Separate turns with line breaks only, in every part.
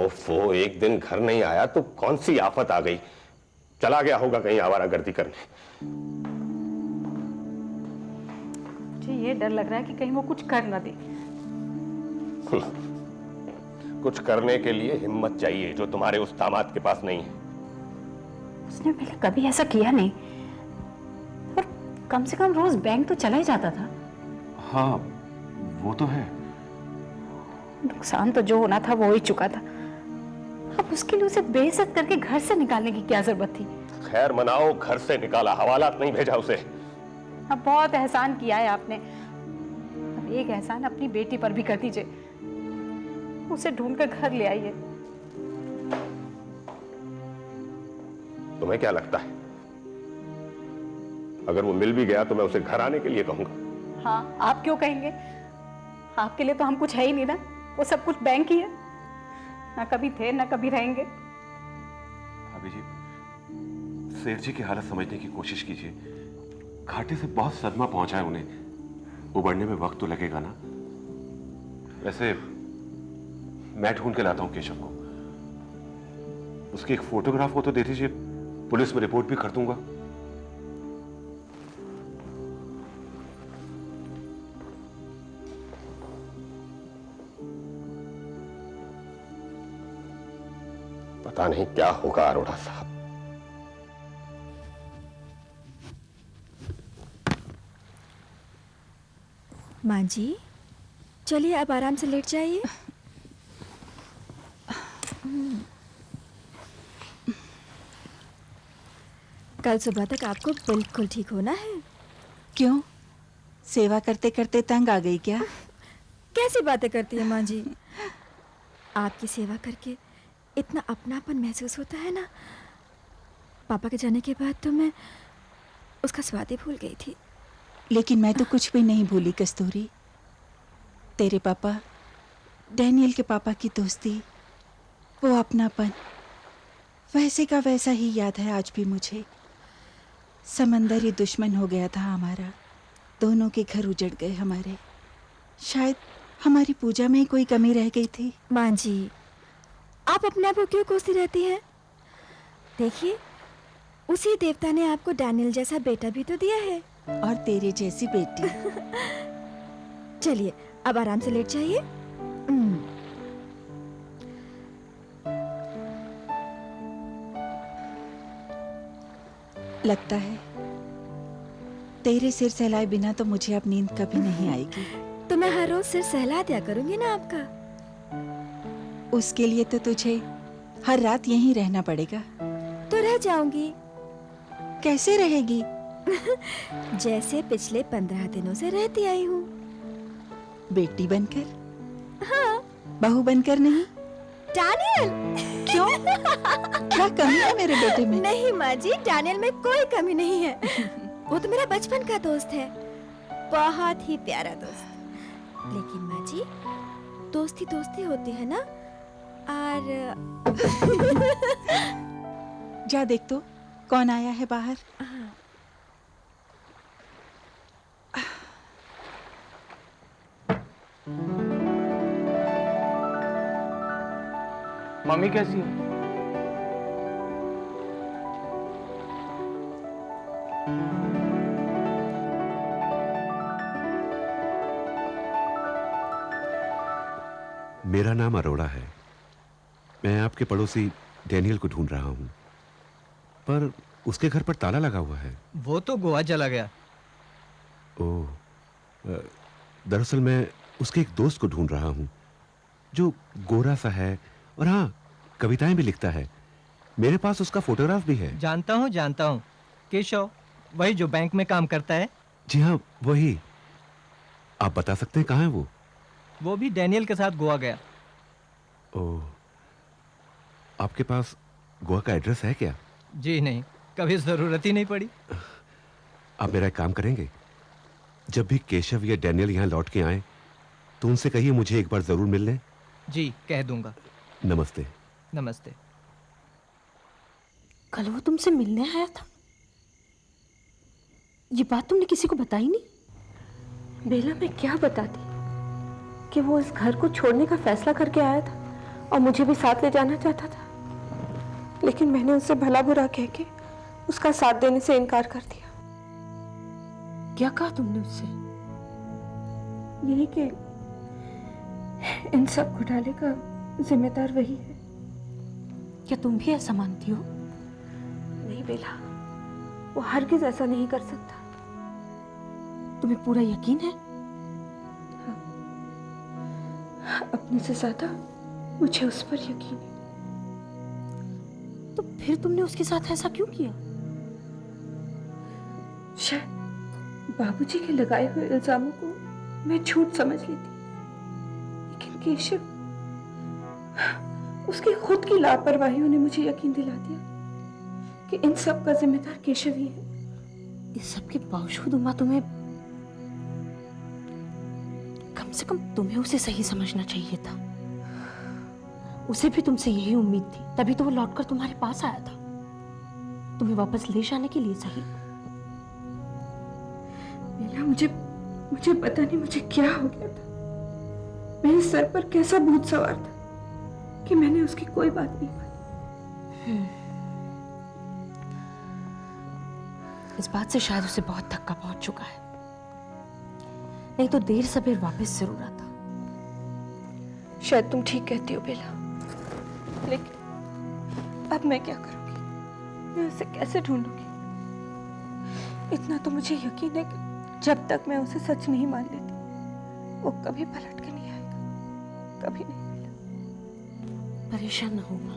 ओफो, एक दिन घर नहीं आया तो कौन सी आफत आ गई? चला गया होगा कहीं आवारागर्दी करने।
मुझे ये डर लग रहा है कि कहीं वो कुछ कर ना दे।
कुछ करने के लिए हिम्मत चाहिए, जो तुम्हारे उस दामाद के पास नहीं है।
उसने पहले कभी ऐसा किया नहीं, और कम से कम रोज बैंक तो चला ही जाता था।
हाँ, वो तो है।
नुकसान तो जो होना था वो हो ही चुका था। अब उसके लिए उसे बेइज्जत करके घर से निकालने की क्या जरूरत थी?
खैर मनाओ, घर से निकाला, हवालात नहीं भेजा उसे।
अब बहुत एहसान किया है आपने, अब एक एहसान अपनी बेटी पर भी कर दीजिए। उसे ढूंढकर घर ले आइए।
तुम्हें क्या लगता है, अगर वो मिल भी गया तो मैं उसे घर आने के लिए कहूंगा?
हाँ, आप क्यों कहेंगे? आपके लिए तो हम कुछ है ही नहीं ना, वो सब कुछ बैंक ही है। ना कभी थे ना कभी रहेंगे।
भाभी जी, सेठ जी की हालत समझने की कोशिश कीजिए। घाटे से बहुत सदमा पहुंचा है उन्हें, उबरने में वक्त तो लगेगा ना। वैसे मैं ढूंढ के लाता हूं केशव को। उसकी एक फोटोग्राफ हो तो दे दीजिए, पुलिस में रिपोर्ट भी कर दूंगा।
पता नहीं क्या होगा अरोड़ा साहब।
माँ जी, चलिए अब आराम से लेट जाइए। कल सुबह तक आपको बिल्कुल ठीक होना है।
क्यों, सेवा करते करते तंग आ गई क्या?
कैसी बातें करती है माँ जी? आपकी सेवा करके इतना अपनापन महसूस होता है ना। पापा के जाने के बाद तो मैं उसका स्वाद ही भूल गई थी।
लेकिन मैं तो कुछ भी नहीं भूली कस्तूरी। तेरे पापा, डैनियल के पापा की दोस्ती, वो अपनापन, वैसे का वैसा ही याद है आज भी मुझे। समंदर ही दुश्मन हो गया था हमारा, दोनों के घर उजड़ गए हमारे। शायद हमारी पूजा में ही कोई कमी रह गई थी।
माँ जी, आप अपने आप को क्यों कोसती रहती हैं? देखिए, उसी देवता ने आपको डैनियल जैसा बेटा भी तो दिया है,
और तेरे जैसी बेटी।
चलिए अब आराम से लेट जाइए।
लगता है तेरे सिर सहलाए बिना तो मुझे अब नींद कभी नहीं आएगी।
तो मैं हर रोज सिर सहला दिया करूंगी ना आपका।
उसके लिए तो तुझे हर रात यहीं रहना पड़ेगा।
तो रह जाऊंगी।
कैसे रहेगी?
जैसे पिछले 15 दिनों से रहती आई हूँ।
बेटी बनकर?
हाँ।
बहू बनकर नहीं?
डैनियल!
क्यों? क्या कमी है मेरे बेटे में?
नहीं माँ जी, डैनियल में कोई कमी नहीं है। वो तो मेरा बचपन का दोस्त है, बहुत ही प्यारा दोस्त। लेकिन माँ जी, दोस्ती दोस्ती होती है ना। और
जा देख तो कौन आया है बाहर।
मम्मी कैसी है?
मेरा नाम अरोड़ा है। मैं आपके पड़ोसी डैनियल को ढूंढ रहा हूं, पर उसके घर पर ताला लगा हुआ है।
वो तो गोवा चला गया।
ओह, दरअसल मैं उसके एक दोस्त को ढूंढ रहा हूं जो गोरा सा है और हाँ, कविताएं भी लिखता है। मेरे पास उसका फोटोग्राफ भी है।
जानता हूँ केशव, वही जो बैंक में काम करता है।
जी हाँ, वही। आप बता सकते हैं कहाँ है वो?
वो भी डैनियल के साथ गोवा गया।
ओह, आपके पास गोवा का एड्रेस है क्या?
जी नहीं, कभी जरूरत ही नहीं पड़ी।
आप मेरा एक काम करेंगे, जब भी केशव या डैनियल यहाँ लौट के आए तो उनसे कहिए मुझे एक बार जरूर मिल लें।
जी, कह दूंगा।
नमस्ते।
नमस्ते।
कल वो तुमसे मिलने आया था, ये बात तुमने किसी को बताई नहीं? बेला मैं क्या बताती कि वो इस घर को छोड़ने का फैसला करके आया था
और मुझे भी साथ ले जाना चाहता था, लेकिन मैंने उससे भला बुरा कह के उसका साथ देने से इनकार कर दिया।
क्या कहा तुमने उससे?
यही कि इन सब घोटाले का जिम्मेदार वही है।
क्या तुम भी ऐसा मानती हो?
नहीं बेला, वो हरगिज ऐसा नहीं कर सकता।
तुम्हें पूरा यकीन है?
अपने से ज्यादा मुझे उस पर यकीन है।
तो फिर तुमने उसके साथ ऐसा क्यों किया?
शायद बाबूजी के लगाए हुए इल्जामों को मैं झूठ समझ लेती, लेकिन केशव, उसकी खुद की लापरवाहियों ने मुझे यकीन दिला दिया कि इन सब का जिम्मेदार केशव ही है।
इस सब के बावजूद उमा, तुम्हें कम से कम तुम्हें उसे सही समझना चाहिए था। उसे भी तुमसे यही उम्मीद थी, तभी तो वो लौटकर तुम्हारे पास आया था, तुम्हें वापस ले जाने के लिए। सही
बेला, मुझे पता नहीं मुझे क्या हो गया था। मेरे सर पर कैसा भूत सवार था कि मैंने उसकी कोई बात नहीं मानी।
इस बात से शायद उसे बहुत धक्का पहुंच चुका है, नहीं तो देर सबेर वापस जरूर आता।
शायद तुम ठीक कहती हो बेला, लेकिन अब मैं क्या करूंगी? मैं उसे कैसे ढूंढूंगी? इतना तो मुझे यकीन है कि जब तक मैं उसे सच नहीं मान लेती, वो कभी पलट कर नहीं आएगा। कभी नहीं बेला।
परेशान न होगा,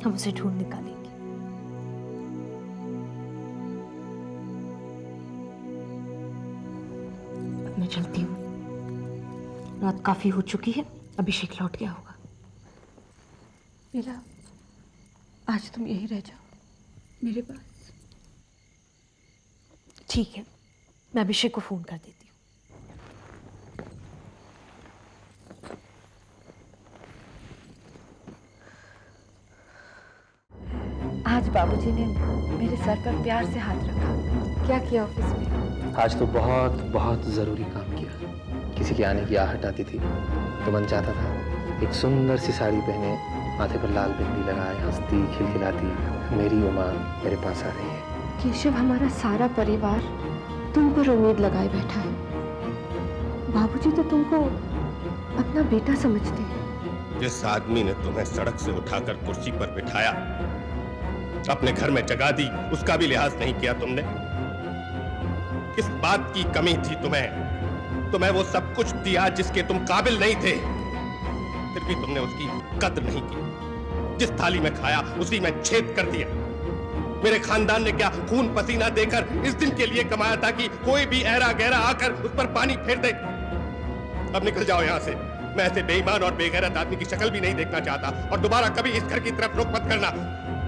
हम उसे ढूंढ निकालेंगे। अब मैं चलती हूँ, रात काफी हो चुकी है, अभिषेक लौट गया होगा।
बेला, आज तुम यही रह जाओ मेरे पास।
ठीक है, मैं अभिषेक को फोन कर देती हूँ।
आज बाबूजी ने मेरे सर पर प्यार से हाथ रखा। क्या किया ऑफिस में?
आज तो बहुत बहुत ज़रूरी काम किया। किसी के आने की आहट आती थी तो मन चाहता था एक सुंदर सी साड़ी पहने, माथे पर लाल बिंदी लगाए, हंसती खिलखिलाती मेरी उमा मेरे पास आ रही है।
केशव, हमारा सारा परिवार तुम पर उम्मीद लगाए बैठा है। बाबूजी तो तुमको अपना बेटा समझते हैं।
जिस आदमी ने तुम्हें सड़क से उठाकर कुर्सी पर बिठाया, अपने घर में जगा दी, उसका भी लिहाज नहीं किया तुमने। किस बात की कमी थी तुम्हें वो सब कुछ दिया जिसके तुम काबिल नहीं थे, फिर भी तुमने उसकी कद्र नहीं की। जिस थाली में खाया उसी में छेद कर दिया। मेरे खानदान ने क्या खून पसीना देकर इस दिन के लिए कमाया था कि कोई भी ऐरा गहरा आकर उस पर पानी फेर दे। अब निकल जाओ यहाँ से। मैं ऐसे बेईमान और बेगैरत आदमी की शक्ल भी नहीं देखना चाहता, और दोबारा कभी इस घर की तरफ रुख मत करना।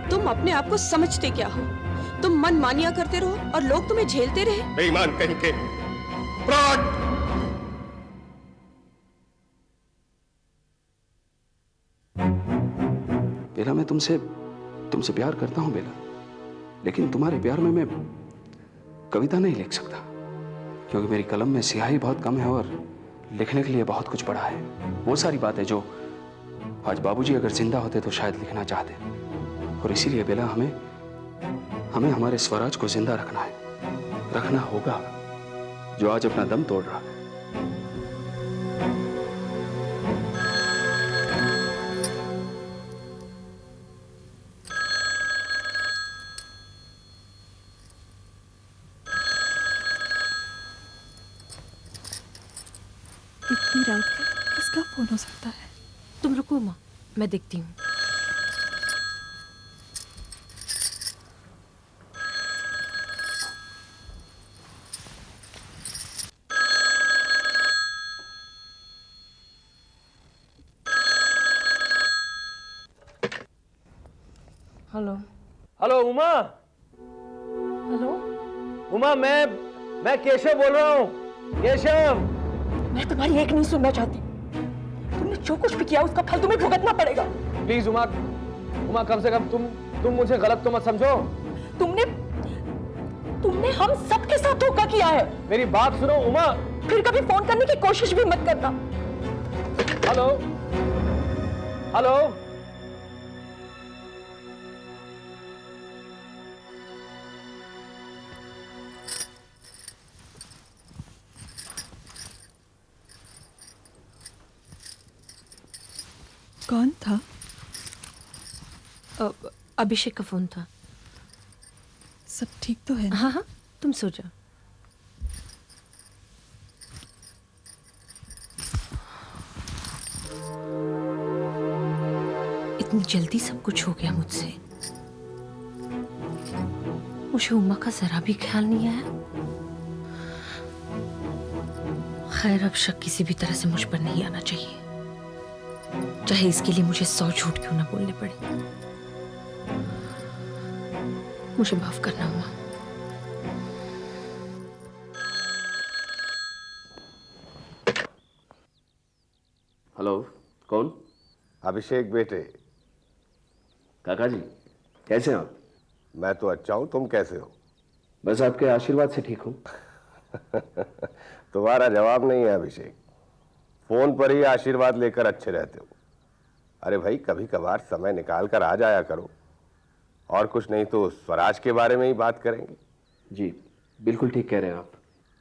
तुम अपने आप को समझते क्या हो? तुम मन मानिया करते रहो और लोग तुम्हें झेलते रहे।
बेईमान कहीं के, फ्रॉड।
बेला, मैं तुमसे प्यार करता हूं बेला, लेकिन तुम्हारे प्यार में मैं कविता नहीं लिख सकता, क्योंकि मेरी कलम में स्याही बहुत कम है और लिखने के लिए बहुत कुछ पड़ा है। वो सारी बातें जो आज बाबूजी अगर जिंदा होते तो शायद लिखना चाहते, और इसीलिए बेला हमें हमारे स्वराज को जिंदा रखना होगा, जो आज अपना दम तोड़ रहा है।
इतनी रात को किसका फोन हो सकता है?
तुम रुको माँ, मैं देखती हूँ। Hello.
Hello Uma.
Hello,
Uma, मैं केशव बोल रहा हूँ। केशव,
मैं तुम्हारी एक नहीं सुनना चाहती। तुमने जो कुछ भी किया उसका फल तुम्हें भुगतना पड़ेगा।
प्लीज उमा, कम से कम तुम मुझे गलत तो मत समझो।
तुमने हम सबके साथ धोखा किया है।
मेरी बात सुनो उमा।
फिर कभी फोन करने की कोशिश भी मत करना।
हेलो हेलो
कौन था?
अभिषेक का फोन था।
सब ठीक तो है ना?
हाँ हाँ, तुम सो जाओ। इतनी जल्दी सब कुछ हो गया मुझसे। मुझे उमा का जरा भी ख्याल नहीं आया। खैर, अब शक किसी भी तरह से मुझ पर नहीं आना चाहिए, चाहे इसके लिए मुझे 100 झूठ क्यों ना बोलने पड़े। मुझे माफ करना उमा।
हेलो, कौन?
अभिषेक बेटे।
काका जी, कैसे हैं आप?
मैं तो अच्छा हूं, तुम कैसे हो?
बस आपके आशीर्वाद से ठीक हूँ।
तुम्हारा जवाब नहीं है अभिषेक। फोन पर ही आशीर्वाद लेकर अच्छे रहते हो। अरे भाई, कभी कभार समय निकाल कर आ जाया करो, और कुछ नहीं तो स्वराज के बारे में ही बात करेंगे।
जी, बिल्कुल ठीक कह रहे हैं आप।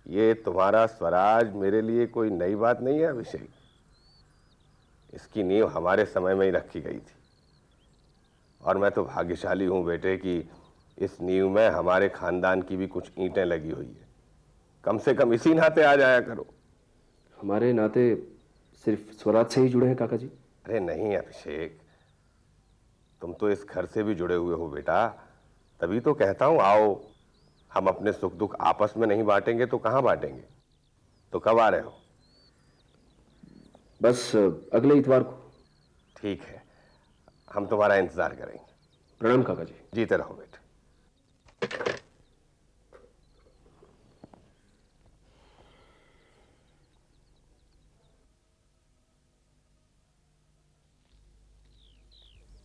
ये तुम्हारा स्वराज मेरे लिए कोई नई बात नहीं है अभिषेक। इसकी नींव हमारे समय में ही रखी गई थी, और मैं तो भाग्यशाली हूं बेटे कि इस नींव में हमारे खानदान की भी कुछ ईंटें लगी हुई है। कम से कम इसी नाते आ जाया करो।
हमारे नाते सिर्फ स्वराज से ही जुड़े हैं काका जी?
अरे नहीं अभिषेक, तुम तो इस घर से भी जुड़े हुए हो बेटा। तभी तो कहता हूं, आओ, हम अपने सुख दुख आपस में नहीं बांटेंगे तो कहां बांटेंगे। तो कब आ रहे हो?
बस अगले इतवार को।
ठीक है, हम तुम्हारा इंतजार करेंगे।
प्रणाम काका जी।
जीते रहो बेटे।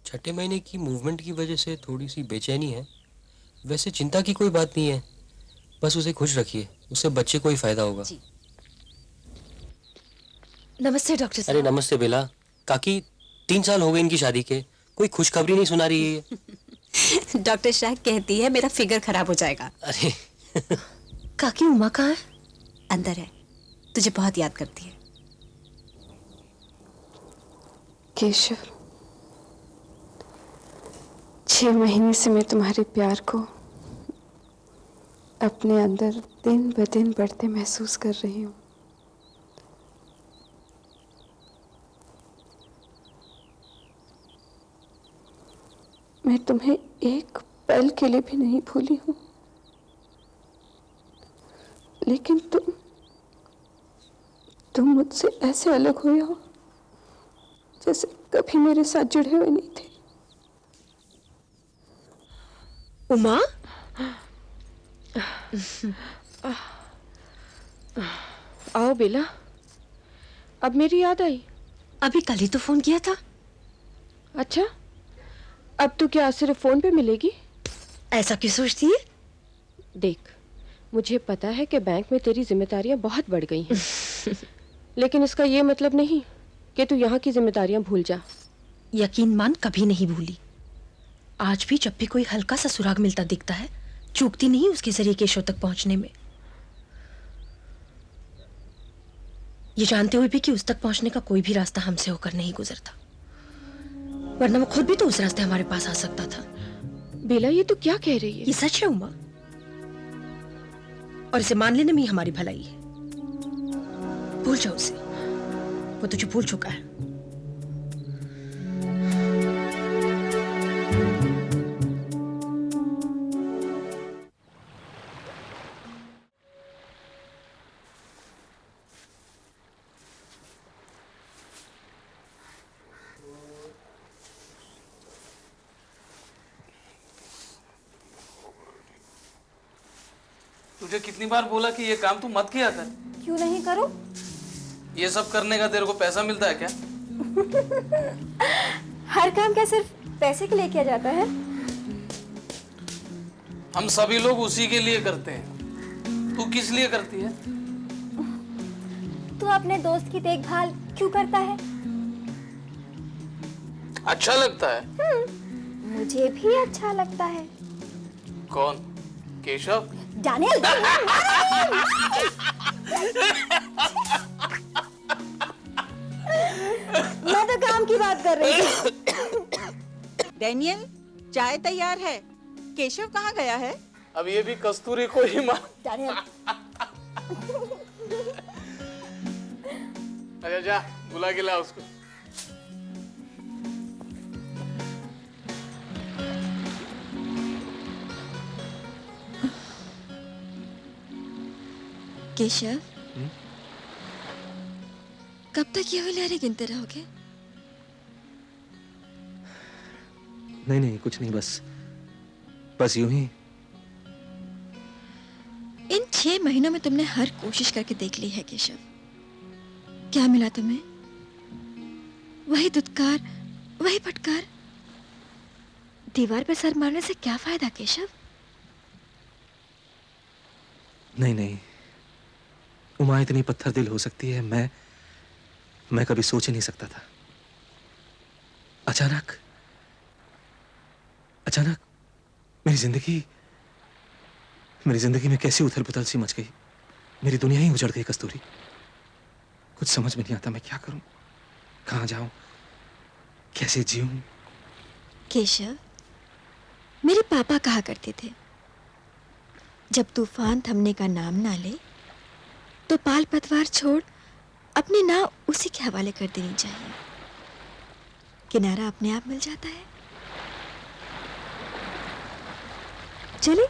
छठे महीने की मूवमेंट की वजह से थोड़ी सी बेचैनी है। वैसे चिंता की कोई बात नहीं है, बस उसे खुश रखिए, उससे बच्चे को ही फायदा होगा।
नमस्ते डॉक्टर साहब।
अरे नमस्ते बेला। काकी 3 साल हो गए इनकी शादी के, कोई खुशखबरी नहीं सुना रही है।
डॉक्टर शाह कहती है मेरा फिगर खराब हो जाएगा।
अरे
काकी, उमा कहाँ है?
अंदर है, तुझे बहुत याद करती है।
केशव, 6 महीने से मैं तुम्हारे प्यार को अपने अंदर दिन ब दिन बढ़ते महसूस कर रही हूँ। मैं तुम्हें एक पल के लिए भी नहीं भूली हूँ, लेकिन तुम मुझसे ऐसे अलग हुए हो जैसे कभी मेरे साथ जुड़े हुए नहीं थे।
उमा,
आओ बेला, अब मेरी याद आई।
अभी कल ही तो फोन किया था।
अच्छा, अब तो क्या सिर्फ फोन पे मिलेगी?
ऐसा क्यों सोचती है?
देख, मुझे पता है कि बैंक में तेरी जिम्मेदारियां बहुत बढ़ गई हैं, लेकिन इसका ये मतलब नहीं कि तू यहाँ की जिम्मेदारियां भूल जा।
यकीन मान, कभी नहीं भूली। आज भी जब भी कोई हल्का सा सुराग मिलता दिखता है, चूकती नहीं उसके जरिए केशव तक पहुंचने में, ये जानते हुए भी कि उस तक पहुंचने का कोई भी रास्ता हमसे होकर नहीं गुजरता, वरना वो खुद भी तो उस रास्ते हमारे पास आ सकता था।
बेला, ये तो क्या कह रही है?
ये सच है उमा, और इसे मान लेने में ही हमारी भलाई है। भूल जाओ उसे, वो तुझे भूल चुका है।
तुझे कितनी बार बोला कि ये काम तू मत किया कर।
क्यों नहीं करूं?
ये सब करने का तेरे को पैसा मिलता है क्या?
हर काम क्या सिर्फ पैसे के लिए किया जाता है?
हम सभी लोग उसी के लिए करते हैं। तू किस लिए करती है?
तू अपने दोस्त की देखभाल क्यों करता है?
अच्छा लगता है।
मुझे भी अच्छा लगता है।
कौन? केशव?
डैनियल। मैं तो काम काम की बात कर रही थी।
डैनियल, चाय तैयार है। केशव कहाँ गया है?
अब ये भी कस्तूरी को ही मार।
डैनियल,
अच्छा जा बुला के ला उसको।
केशव, कब तक ये लहरें गिनते रहोगे?
नहीं नहीं, कुछ नहीं, बस यूं ही।
इन 6 महीनों में तुमने हर कोशिश करके देख ली है केशव। क्या मिला तुम्हें? वही दुत्कार, वही फटकार। दीवार पे सर मारने से क्या फायदा केशव?
नहीं नहीं, उमा इतनी पत्थर दिल हो सकती है, मैं कभी सोच ही नहीं सकता था। अचानक मेरी जिंदगी में कैसी उथल पुथल सी मच गई। मेरी दुनिया ही उजड़ गई कस्तूरी। कुछ समझ में नहीं आता मैं क्या करूं, कहां जाऊं, कैसे जीऊं।
केशव, मेरे पापा कहा करते थे, जब तूफान थमने का नाम ना ले तो पाल पतवार छोड़ अपनी नाव उसी के हवाले कर देनी चाहिए। किनारा अपने आप मिल जाता है। चले।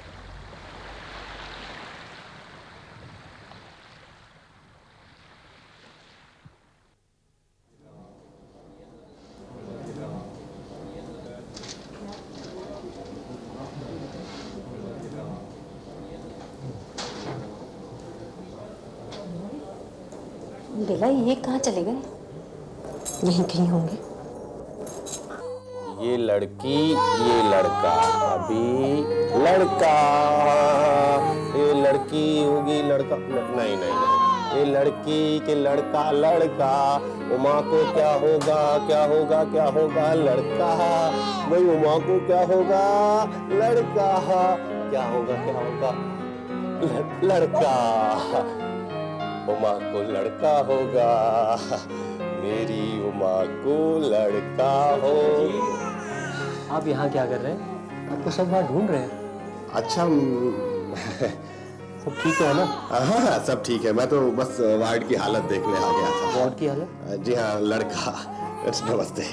बेला, ये कहाँ चले गए? यहीं कहीं होंगे।
ये लड़की, ये लड़का, अभी लड़का, ये लड़की होगी लड़का, नहीं नहीं नहीं, ये लड़की के लड़का लड़का। उमा को क्या होगा, क्या होगा, क्या होगा? लड़का। भाई उमा को क्या होगा? लड़का। क्या होगा, क्या होगा? लड़का। उमा को लड़का होगा, मेरी उमा को लड़का हो।
आप यहाँ क्या कर रहे हैं? आपको सब वहाँ ढूंढ रहे हैं।
अच्छा,
सब ठीक है ना?
हाँ सब ठीक है। मैं तो बस वार्ड की हालत देखने आ गया था।
वार्ड की हालत?
जी हाँ, लड़का। नमस्ते।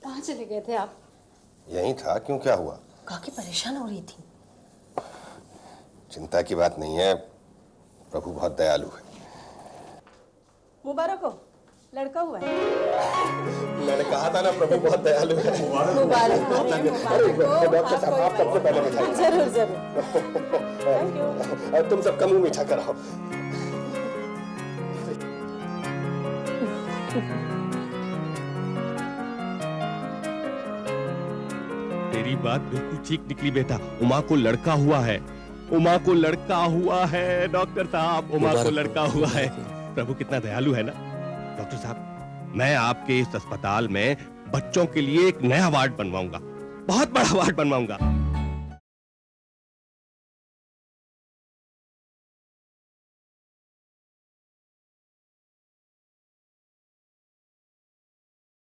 कहाँ चले गए थे आप?
यहीं था। क्यों, क्या हुआ?
काफी परेशान हो रही थी।
चिंता की बात नहीं है, प्रभु बहुत दयालु है।
मुबारक हो, लड़का हुआ है।
मैंने कहा था ना, प्रभु बहुत दयालु है।
मुबारक हो,
डॉक्टर साहब, आप सबसे पहले मिठाई।
जरूर जरूर।
तुम सबका मुंह मीठा कराओ।
तेरी बात बिल्कुल ठीक निकली बेटा। उमा को लड़का हुआ है, उमा को लड़का हुआ है। डॉक्टर साहब, उमा को लड़का हुआ है। प्रभु कितना दयालु है ना। डॉक्टर साहब, मैं आपके इस अस्पताल में बच्चों के लिए एक नया वार्ड बनवाऊंगा, बहुत बड़ा वार्ड बनवाऊंगा।